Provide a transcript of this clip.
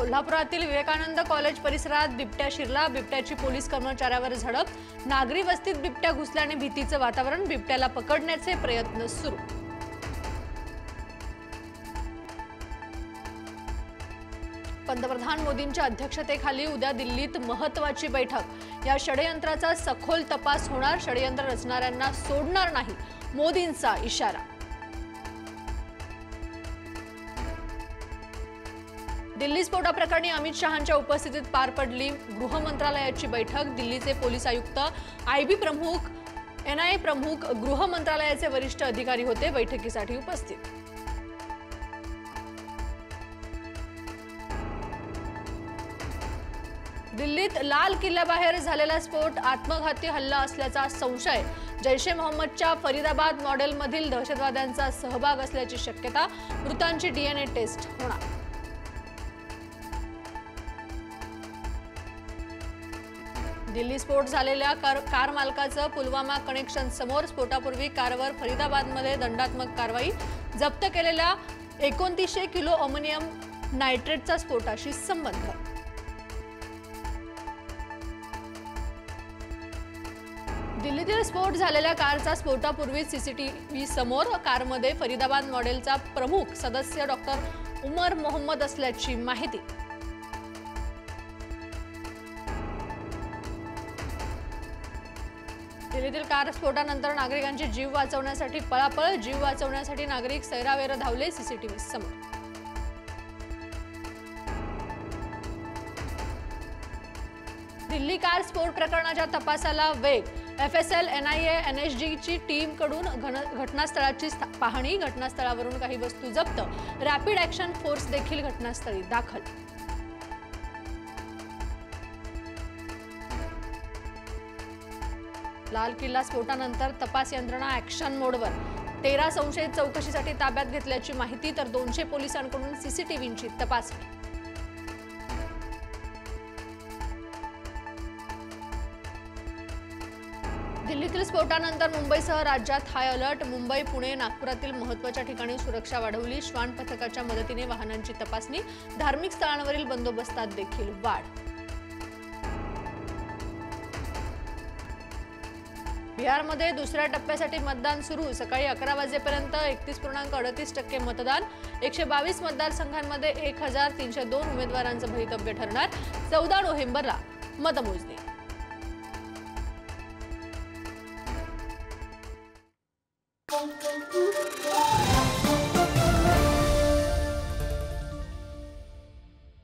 कोल्हापुरातील विवेकानंद कॉलेज परिसरात बिबट्या शिरला। बिबट्याची पोलीस कर्मचाऱ्यावर झडप। नागरी वस्तीत बिबट्या घुसल्याने भीतीचे वातावरण। बिबट्याला पकडण्याचे प्रयत्न सुरू। पंतप्रधान मोदींच्या अध्यक्षतेखाली उद्या दिल्लीत महत्त्वाची बैठक। या षडयंत्राचा सखोल तपास होणार। षडयंत्र रचणाऱ्यांना सोडणार नाही, मोदींचा इशारा। दिल्ली स्फोटाप्रकरणी अमित शहांच्या उपस्थितीत पार पडली गृह मंत्रालयाची बैठक। दिल्लीचे पोलीस आयुक्त, आयबी प्रमुख, एनआयए प्रमुख, गृह मंत्रालयाचे वरिष्ठ अधिकारी होते बैठकीसाठी उपस्थित। दिल्लीत लाल किल्ल्याबाहेर झालेला स्फोट आत्मघाती हल्ला असल्याचा संशय। जैश-ए मोहम्मदच्या फरीदाबाद मॉडेलमधील दहशतवाद्यांचा सहभाग असल्याची शक्यता। मृतांची डीएनए टेस्ट होणार। दिल्ली स्फोट झालेल्या कार मालकाचं पुलवामा कनेक्शन समोर। स्फोटापूर्वी कारवर फरीदाबादमध्ये दंडात्मक कारवाई। जप्त केलेल्या 2900 किलो अमोनियम नायट्रेटचा स्फोटाशी संबंध। दिल्लीतील स्फोट झालेल्या कारचा स्फोटापूर्वी सीसीटीव्ही समोर। कारमध्ये फरीदाबाद मॉडेलचा प्रमुख सदस्य डॉक्टर उमर मोहम्मद असल्याची माहिती। दिल्लीतील कार स्फोटानंतर नागरिकांचे जीव वाचवण्यासाठी पळापळ। जीव वाचवण्यासाठी नागरिक सैरावैरा धावले सीसीटीव्ही समोर। दिल्ली कार स्फोट प्रकरणाच्या तपासाला वेग। एफएसएल, एनआयए, एनएसजीची टीमकडून घटनास्थळाची पाहणी। घटनास्थळावरून काही वस्तू जप्त। रॅपिड ॲक्शन फोर्स देखील घटनास्थळी दाखल। लाल किल्ला स्फोटानंतर तपास यंत्रणा ॲक्शन मोडवर। 13 संशयित चौकशीसाठी ताब्यात घेतल्याची माहिती, तर 200 पोलिसांकडून सीसीटीव्हीची तपासणी। दिल्लीतील स्फोटानंतर मुंबईसह राज्यात हाय अलर्ट। मुंबई, पुणे, नागपुरातील महत्त्वाच्या ठिकाणी सुरक्षा वाढवली। श्वान पथकाच्या मदतीने वाहनांची तपासणी। धार्मिक स्थळांवरील बंदोबस्तात देखील वाढ। बिहारमध्ये दुसऱ्या टप्प्यासाठी मतदान सुरू। सकाळी 11 वाजेपर्यंत 31.38% मतदान। 122 मतदारसंघांमध्ये 1302 उमेदवारांचं भवितव्य ठरणार। 14 नोव्हेंबरला मतमोजणी।